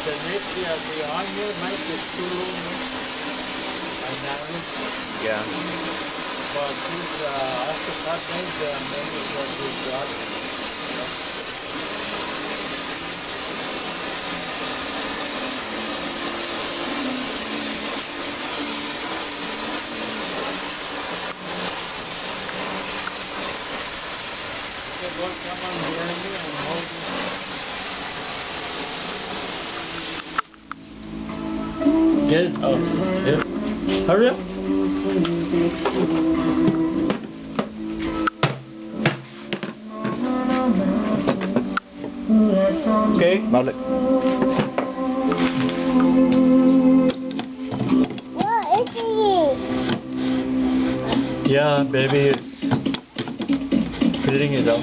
the next year, the onion might be too low. Yeah. But this, after 5 days, maybe it will be dry. Okay, boy, come on behind me and hold it. Get it? Oh, yeah. Hurry up. Okay. Balik. What is it? Yeah, baby is feeding it up.